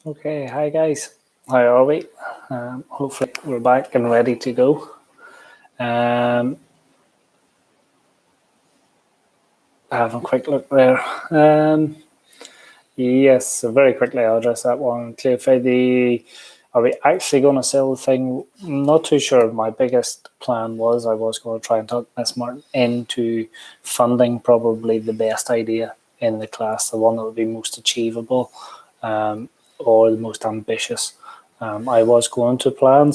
Okay, hi guys. How are we? Hopefully we're back and ready to go. Having a quick look there. Yes, so very quickly I'll address that one. Clarify are we actually going to sell the thing? I'm not too sure. My biggest plan was I was going to try and talk Miss Martin into funding probably the best idea in the class, the one that would be most achievable or the most ambitious. I was going to plan,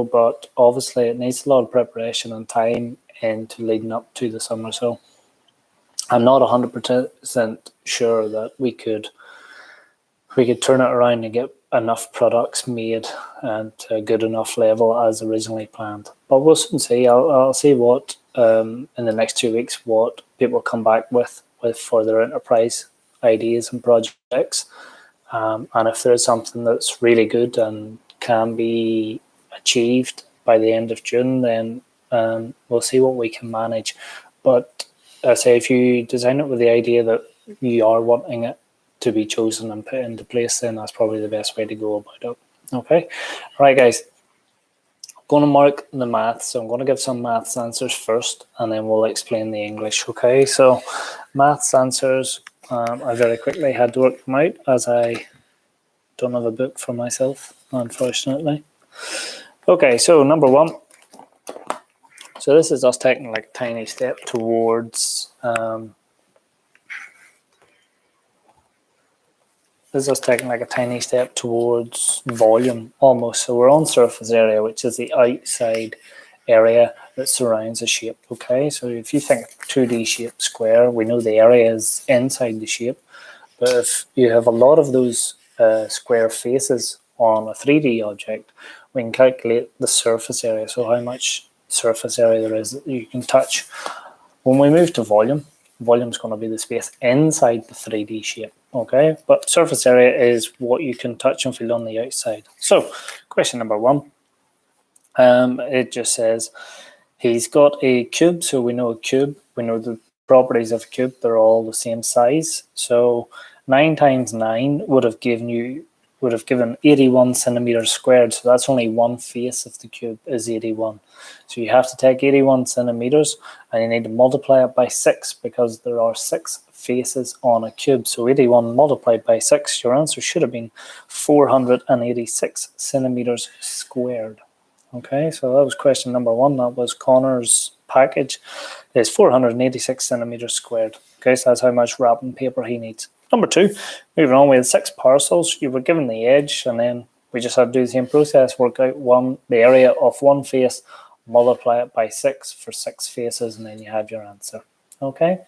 but obviously it needs a lot of preparation and time into leading up to the summer. So I'm not 100% sure that we could turn it around and get enough products made and to a good enough level as originally planned. But we'll soon see. I'll see what in the next 2 weeks what people come back with for their enterprise ideas and projects. And if there's something that's really good and can be achieved by the end of June, then we'll see what we can manage. But I say if you design it with the idea that you are wanting it to be chosen and put into place, then that's probably the best way to go about it. Okay, all right, guys. I'm going to mark the maths. So I'm going to give some maths answers first, and then we'll explain the English. Okay, so maths answers. I very quickly had to work them out as I don't have a book for myself, unfortunately. Okay, so number one. So this is us taking like a tiny step towards volume, almost. So we're on surface area, which is the outside area that surrounds a shape. Okay, so if you think 2D shape square, we know the area is inside the shape. But if you have a lot of those square faces on a 3D object, we can calculate the surface area. So how much surface area there is that you can touch. When we move to volume, volume is going to be the space inside the 3D shape. Okay, but surface area is what you can touch and feel on the outside. So question number one, it just says he's got a cube. So we know a cube, we know the properties of a cube, they're all the same size. So 9 times 9 would have given 81 centimeters squared. So that's only one face of the cube is 81. So you have to take 81 centimeters and you need to multiply it by 6 because there are 6 faces on a cube. So 81 multiplied by 6, your answer should have been 486 centimeters squared. Okay, so that was question number one. That was Connor's package. It's 486 centimeters squared. Okay, so that's how much wrapping paper he needs. Number two, moving on, we had 6 parcels. You were given the edge, and then we just had to do the same process, work out the area of one face, multiply it by 6 for 6 faces, and then you have your answer. Okay,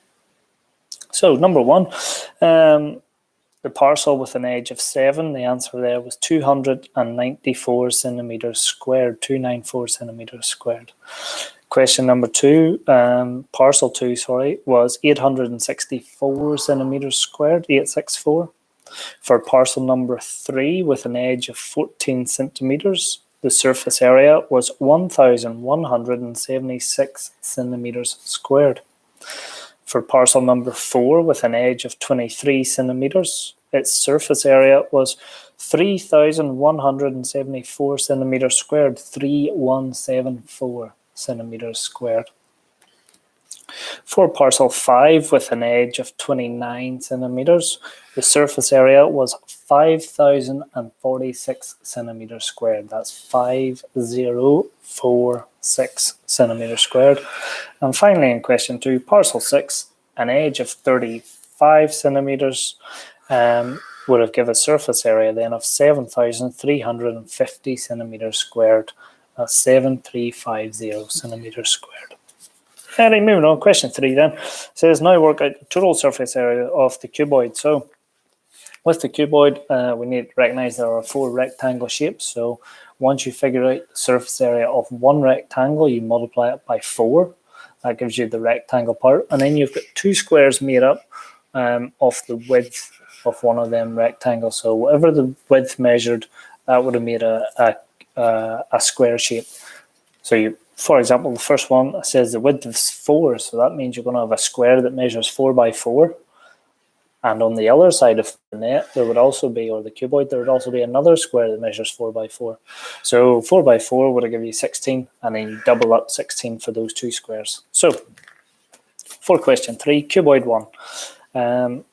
so number one, the parcel with an edge of 7, the answer there was 294 centimeters squared, 294 centimeters squared. Question number two, parcel 2, was 864 centimeters squared, 864. For parcel number 3 with an edge of 14 centimeters, the surface area was 1,176 centimeters squared. For parcel number 4 with an edge of 23 centimeters, its surface area was 3,174 centimeters squared, 3,174 centimeters squared. For parcel 5 with an edge of 29 centimeters, the surface area was 5,046 centimeters squared. That's 5,046 centimeters squared. And finally, in question 2, parcel 6, an edge of 35 centimeters would have given a surface area then of 7,350 centimeters squared. That's 7,350 centimeters squared. Anyway, moving on, question 3 then. It says now work out the total surface area of the cuboid. So with the cuboid, we need to recognize there are 4 rectangle shapes. So once you figure out the surface area of one rectangle, you multiply it by 4. That gives you the rectangle part. And then you've got 2 squares made up of the width of one of them rectangles. So whatever the width measured, that would have made a square shape. So for example, the first one says the width is 4, so that means you're going to have a square that measures 4 by 4. And on the other side of the net, there would also be, or the cuboid, there would also be another square that measures 4 by 4. So 4 by 4 would give you 16, and then you double up 16 for those two squares. So for question 3, cuboid 1.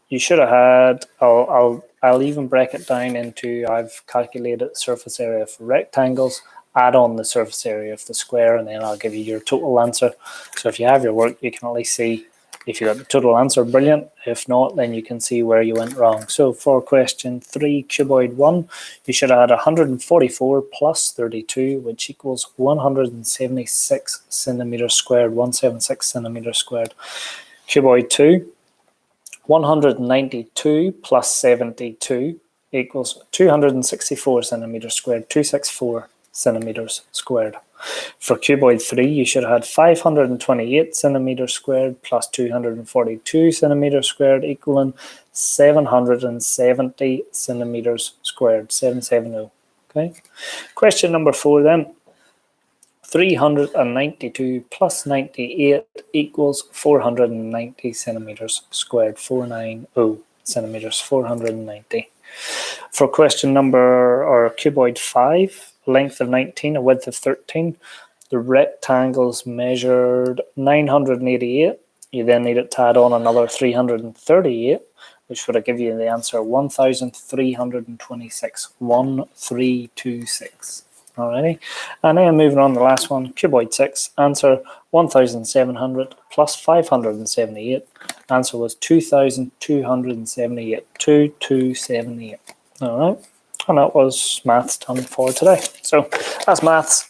You should have had, I'll even break it down into, I've calculated surface area for rectangles, add on the surface area of the square, and then I'll give you your total answer. So if you have your work, you can at least see if you got the total answer, brilliant. If not, then you can see where you went wrong. So for question 3, cuboid 1, you should have had 144 plus 32, which equals 176 centimeters squared, 176 centimeters squared. Cuboid 2, 192 plus 72 equals 264 centimeters squared, 264 centimeters squared. For cuboid 3, you should have had 528 centimeters squared plus 242 centimeters squared equaling 770 centimeters squared, 770. Okay. Question number 4 then. 392 plus 98 equals 490 centimeters squared, 490 centimeters, 490. For question number, or cuboid 5, length of 19, a width of 13, the rectangles measured 988. You then needed to add on another 338, which would give you the answer 1,326, 1326. Alrighty, and then moving on to the last one, cuboid 6, answer 1,700 plus 578. Answer was 2,278, 2278. Alright, and that was maths done for today. So that's maths.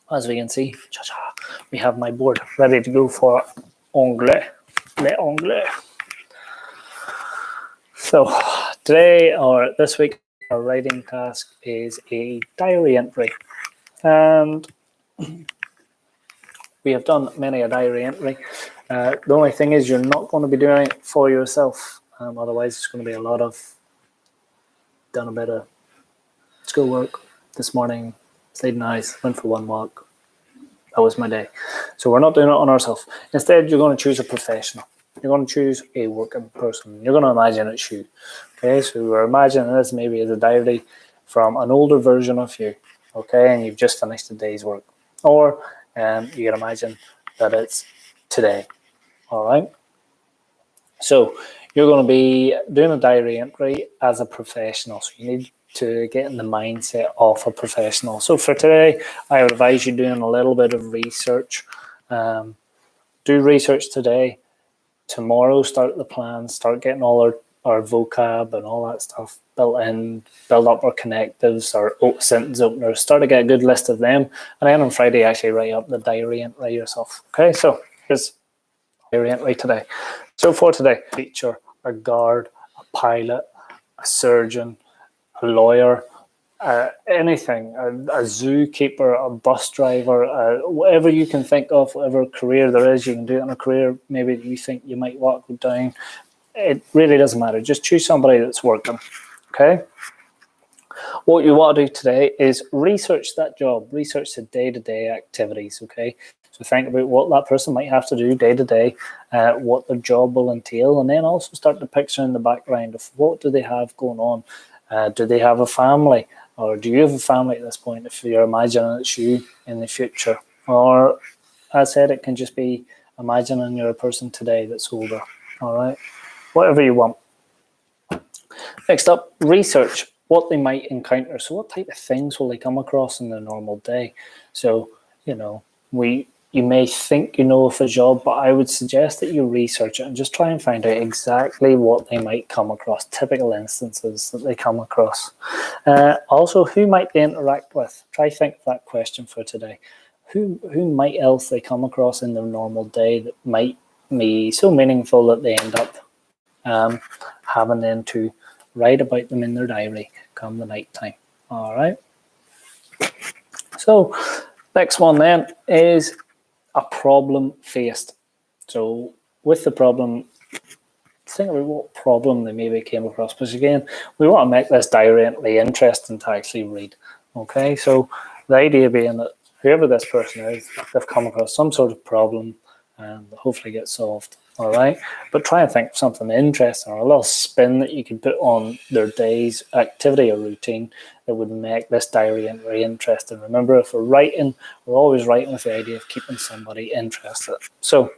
As we can see, we have my board ready to go for anglais, les anglais. So today, or this week, our writing task is a diary entry, and we have done many a diary entry. The only thing is you're not going to be doing it for yourself, otherwise it's going to be a lot of done a bit of schoolwork this morning, stayed nice, went for one walk. That was my day. So we're not doing it on ourselves. Instead, you're going to choose a professional. You're going to choose a working person. You're going to imagine it's you. Okay, so we're imagining this maybe as a diary from an older version of you. Okay, and you've just finished the day's work. Or you can imagine that it's today. All right. So you're going to be doing a diary entry as a professional. So you need to get in the mindset of a professional. So for today, I would advise you doing a little bit of research. Do research today. Tomorrow, start the plan, start getting all our vocab and all that stuff built in, build up our connectives, our sentence openers, start to get a good list of them. And then on Friday, actually write up the diary entry yourself. Okay, so here's diary entry today. So for today, teacher, a guard, a pilot, a surgeon, a lawyer, anything, a zookeeper, a bus driver, whatever you can think of, whatever career there is, you can do it in a career maybe you think you might walk down. It really doesn't matter. Just choose somebody that's working. Okay. What you want to do today is research that job, research the day-to-day activities. Okay. So think about what that person might have to do day to day, what their job will entail, and then also start to picture in the background of what do they have going on. Do they have a family? Or do you have a family at this point if you're imagining it's you in the future? Or, as I said, it can just be imagining you're a person today that's older. All right? Whatever you want. Next up, research what they might encounter. So what type of things will they come across in their normal day? So, you may think you know of a job, but I would suggest that you research it and just try and find out exactly what they might come across, typical instances that they come across. Also, who might they interact with? Try to think of that question for today. Who might else they come across in their normal day that might be so meaningful that they end up having them to write about them in their diary come the night time. All right. So next one then is a problem faced. So with the problem, think about what problem they maybe came across. Because again, we want to make this diary entry interesting to actually read. Okay, so the idea being that whoever this person is, they've come across some sort of problem and hopefully get solved. all right? But try and think of something interesting or a little spin that you can put on their day's activity or routine that would make this diary entry interesting. Remember, if we're writing, we're always writing with the idea of keeping somebody interested. So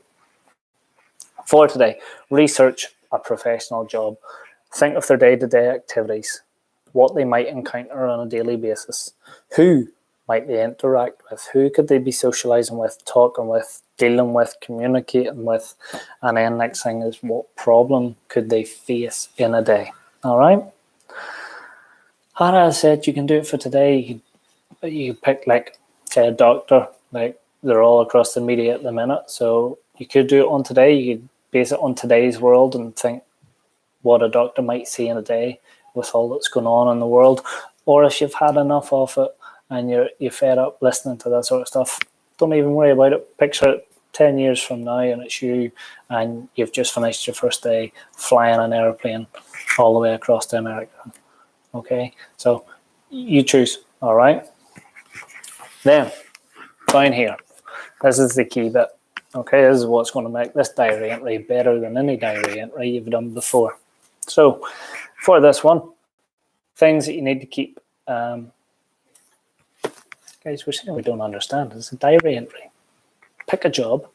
for today, research a professional job. Think of their day-to-day activities, what they might encounter on a daily basis, who might they interact with, who could they be socializing with, talking with, dealing with, communicating with, and then next thing is what problem could they face in a day. All right. As I said, you can do it for today. You pick, like, say, a doctor, like they're all across the media at the minute, so you could do it on today. You could base it on today's world and think what a doctor might see in a day with all that's going on in the world. Or if you've had enough of it and you're fed up listening to that sort of stuff, don't even worry about it. Picture it 10 years from now and it's you and you've just finished your first day flying an airplane all the way across to America. Okay, so you choose. All right, then down here, this is the key bit. Okay, this is what's going to make this diary entry better than any diary entry you've done before. So for this one, things that you need to keep. Guys, we're saying we don't understand. It's a diary entry. Pick a job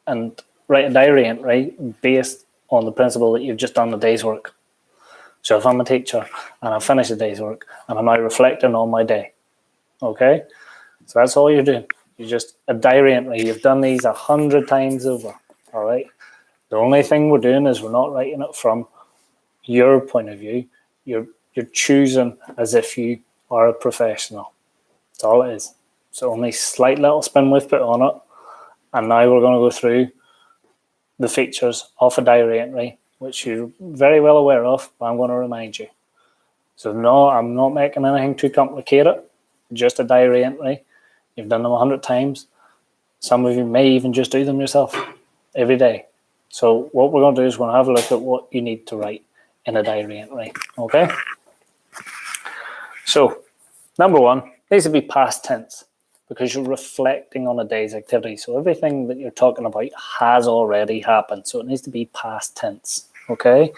and write a diary entry based on the principle that you've just done the day's work. So if I'm a teacher and I've finished the day's work and I'm now reflecting on my day, okay? So that's all you're doing. You're just a diary entry. You've done these 100 times over, all right? The only thing we're doing is we're not writing it from your point of view. You're choosing as if you are a professional. That's all it is. So only slight little spin we've put on it. And now we're going to go through the features of a diary entry, which you're very well aware of, but I'm going to remind you. So no, I'm not making anything too complicated. Just a diary entry. You've done them 100 times. Some of you may even just do them yourself every day. So what we're going to do is we're going to have a look at what you need to write in a diary entry. Okay? So number one needs to be past tense because you're reflecting on a day's activity. So everything that you're talking about has already happened. So it needs to be past tense. Okay?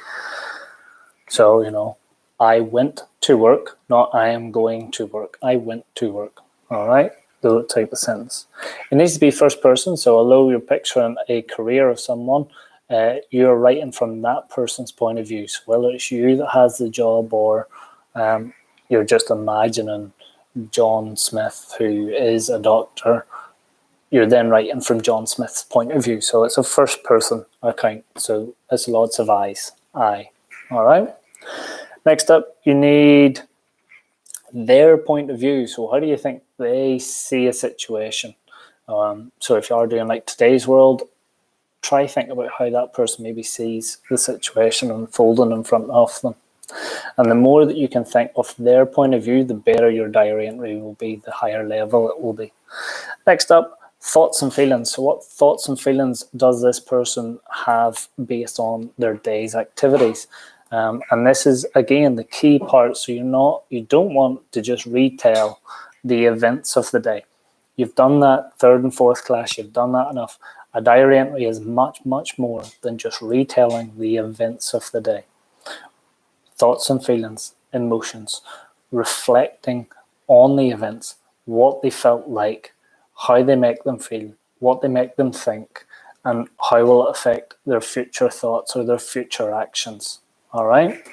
So, you know, I went to work, not I am going to work. I went to work. All right? The type of sentence. It needs to be first person. So although you're picturing a career of someone, you're writing from that person's point of view. So whether it's you that has the job or you're just imagining John Smith, who is a doctor, you're then writing from John Smith's point of view. So it's a first person account. So it's lots of I's. I. All right. Next up, you need their point of view. So how do you think they see a situation? So if you are doing like today's world, try think about how that person maybe sees the situation unfolding in front of them. And the more that you can think of their point of view, the better your diary entry will be, the higher level it will be. Next up, thoughts and feelings. So what thoughts and feelings does this person have based on their day's activities? And this is, again, the key part. So you don't want to just retell the events of the day. You've done that third and fourth class. You've done that enough. A diary entry is much, much more than just retelling the events of the day. Thoughts and feelings, emotions, reflecting on the events, what they felt like, how they make them feel, what they make them think, and how will it affect their future thoughts or their future actions. All right?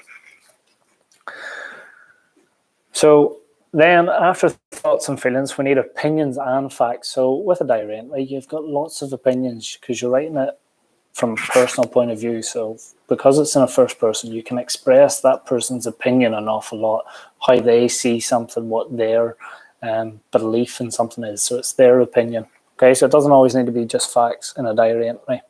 So then after thoughts and feelings, we need opinions and facts. So with a diary entry, you've got lots of opinions because you're writing it from a personal point of view. So because it's in a first person, you can express that person's opinion an awful lot, how they see something, what their belief in something is. So it's their opinion. Okay, so it doesn't always need to be just facts in a diary entry.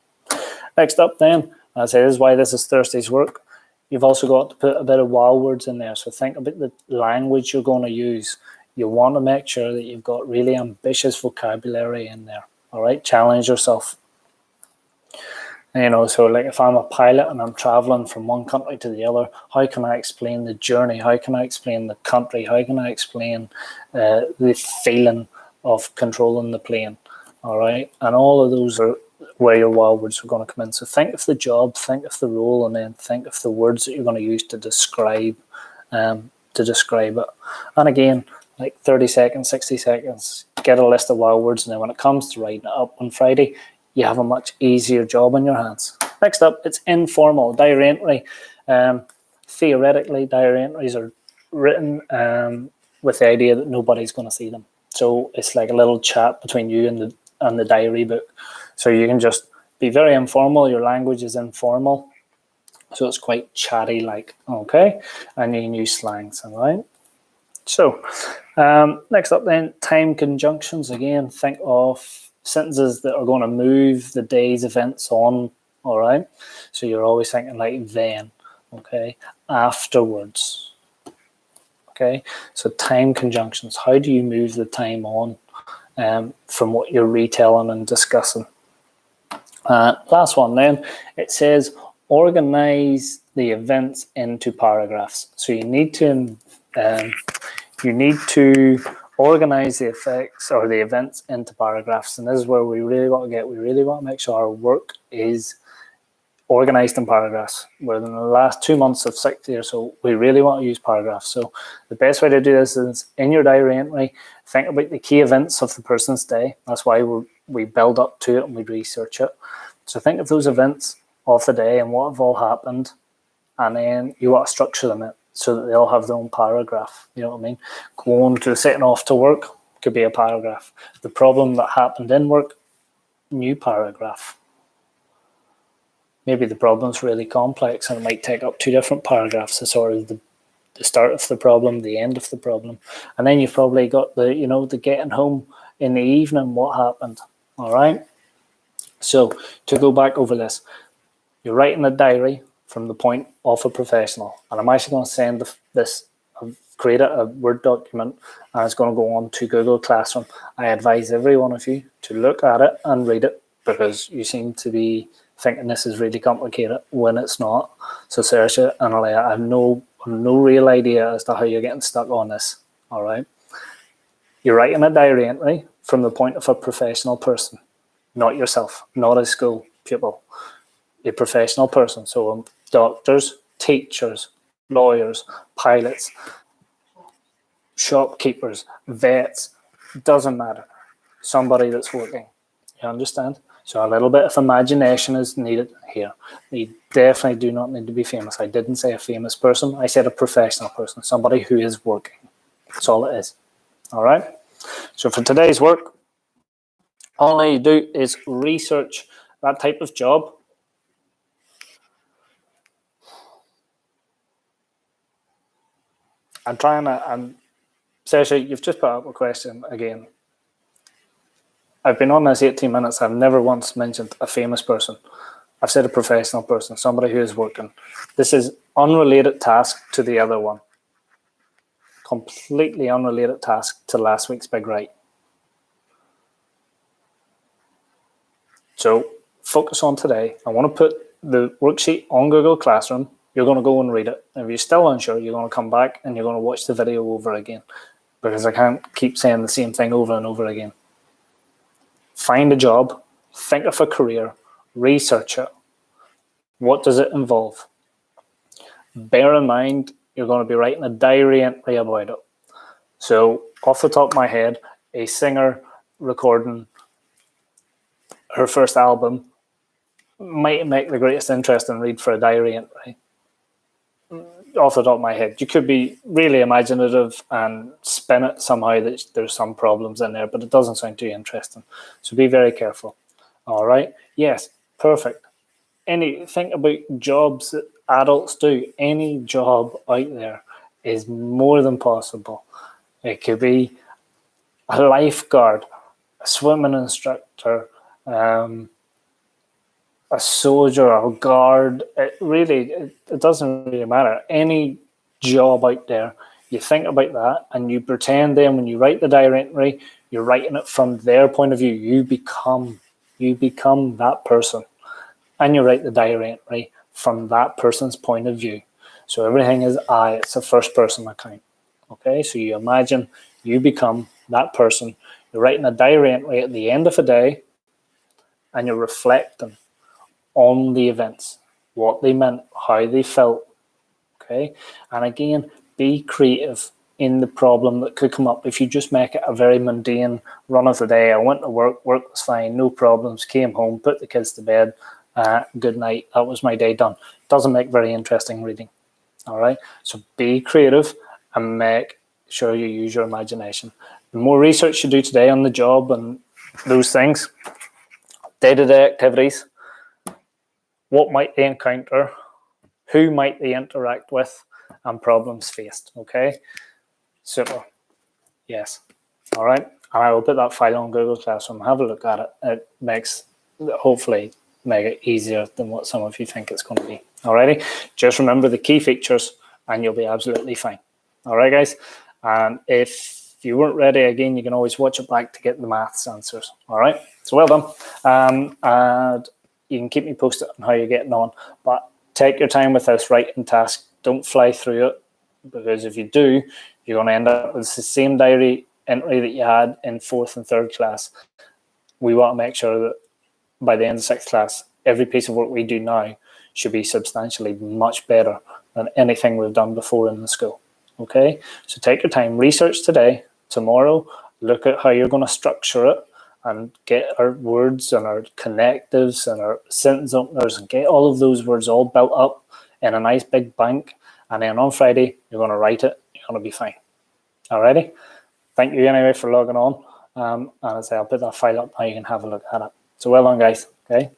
Next up then, as it is why this is Thursday's work, you've also got to put a bit of wow words in there. So think about the language you're going to use. You want to make sure that you've got really ambitious vocabulary in there. All right, challenge yourself. You know, so like if I'm a pilot and I'm traveling from one country to the other, how can I explain the journey? How can I explain the country? How can I explain the feeling of controlling the plane? All right, and all of those are where your wild words are going to come in. So think of the job, think of the role, and then think of the words that you're going to use to describe it. And again, like 30 seconds, 60 seconds, get a list of wild words, and then when it comes to writing it up on Friday, you have a much easier job on your hands. Next up, it's informal diary entry. Theoretically, diary entries are written with the idea that nobody's going to see them. So it's like a little chat between you and the diary book. So you can just be very informal. Your language is informal, so it's quite chatty, like, okay, and you can use slangs, all right? So next up then, time conjunctions. Again, think of sentences that are going to move the day's events on, all right? So you're always thinking like then, okay, afterwards, okay? So time conjunctions, how do you move the time on from what you're retelling and discussing? Last one then, it says organize the events into paragraphs. So you need to organize the effects or the events into paragraphs, and this is where we really want to make sure our work is organized in paragraphs. Within the last 2 months of 60 or so, we really want to use paragraphs. So the best way to do this is in your diary entry, think about the key events of the person's day. That's why we build up to it and we research it. So think of those events of the day and what have all happened, and then you want to structure them so that they all have their own paragraph. You know what I mean? Going to setting off to work could be a paragraph. The problem that happened in work, new paragraph. Maybe the problem's really complex and it might take up 2 different paragraphs to sort of the start of the problem, the end of the problem. And then you've probably got the getting home in the evening, what happened, all right? So to go back over this, you're writing a diary from the point of a professional. And I'm actually going to send this, I've created a Word document and it's going to go on to Google Classroom. I advise every one of you to look at it and read it, because you seem to be thinking this is really complicated when it's not. So search it, and I have no real idea as to how you're getting stuck on this, all right? You're writing a diary entry from the point of a professional person, not yourself, not a school pupil, a professional person. So doctors, teachers, lawyers, pilots, shopkeepers, vets, doesn't matter. Somebody that's working, you understand? So a little bit of imagination is needed here. You definitely do not need to be famous. I didn't say a famous person. I said a professional person, somebody who is working. That's all it is. All right? So for today's work, all you do is research that type of job. And Saoirse, you've just put up a question again. I've been on this 18 minutes. I've never once mentioned a famous person. I've said a professional person, somebody who is working. This is unrelated task to the other one. Completely unrelated task to last week's Big Write. So focus on today. I want to put the worksheet on Google Classroom. You're going to go and read it. If you're still unsure, you're going to come back and you're going to watch the video over again, because I can't keep saying the same thing over and over again. Find a job, think of a career, research it. What does it involve? Bear in mind, you're going to be writing a diary entry about it. So off the top of my head, a singer recording her first album might make the greatest interesting read for a diary entry. Off the top of my head, you could be really imaginative and spin it somehow that there's some problems in there, but it doesn't sound too interesting. So be very careful. All right. Yes. Perfect. Think about jobs that adults do. Any job out there is more than possible. It could be a lifeguard, a swimming instructor, a soldier or guard. It doesn't really matter. Any job out there, you think about that and you pretend then when you write the diary entry, you're writing it from their point of view. You become that person, and you write the diary entry from that person's point of view. So everything is I. It's a first person account. Okay, so you imagine you become that person. You're writing a diary entry at the end of a day. and you're reflecting on the events, what they meant, how they felt. Okay, and again, be creative in the problem that could come up. If you just make it a very mundane run of the day, I went to work, work was fine, no problems, came home, put the kids to bed, good night, that was my day done. Doesn't make very interesting reading. All right, so be creative and make sure you use your imagination. The more research you do today on the job and those things, day-to-day activities, what might they encounter, who might they interact with, and problems faced. Okay, super. Yes. All right, and I will put that file on Google Classroom. Have a look at it. It makes, hopefully, make it easier than what some of you think it's going to be. Alrighty, just remember the key features and you'll be absolutely fine. All right, guys. And if you weren't ready, again, you can always watch it back to get the maths answers. All right, so well done. And you can keep me posted on how you're getting on, but take your time with this writing task. Don't fly through it, because if you do, you're going to end up with the same diary entry that you had in 4th and 3rd class. We want to make sure that by the end of 6th class, every piece of work we do now should be substantially much better than anything we've done before in the school. Okay, so take your time, research today, tomorrow, look at how you're going to structure it and get our words and our connectives and our sentence openers and get all of those words all built up in a nice big bank. And then on Friday, you're going to write it, you're going to be fine. Alrighty, thank you anyway for logging on. And as I say, I'll put that file up now, you can have a look at it. So well done, guys. Okay.